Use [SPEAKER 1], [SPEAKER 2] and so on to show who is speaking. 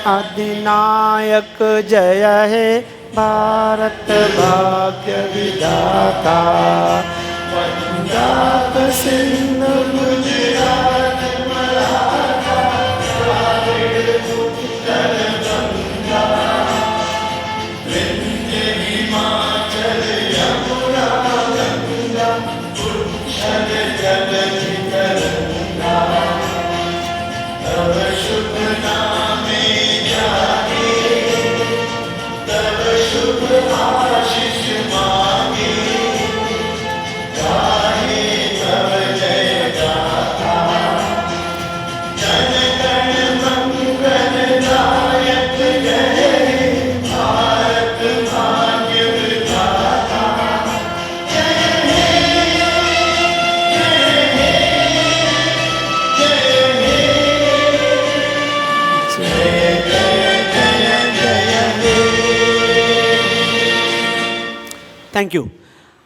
[SPEAKER 1] अधिनायक जय हे भारत भाग्य विधाता पंजाब सिंध गुजरात मराठा द्राविड़ उत्कल गंगा विंध्य हिमाचल यमुना गंगा उच्छल जलधि तरंगा तव शुभ नामे जागे तव शुभ आशीष मांगे गाहे तव जय गाथा जन गण मंगल दायक जय भारत भाग्य विधाता जय हे Thank you.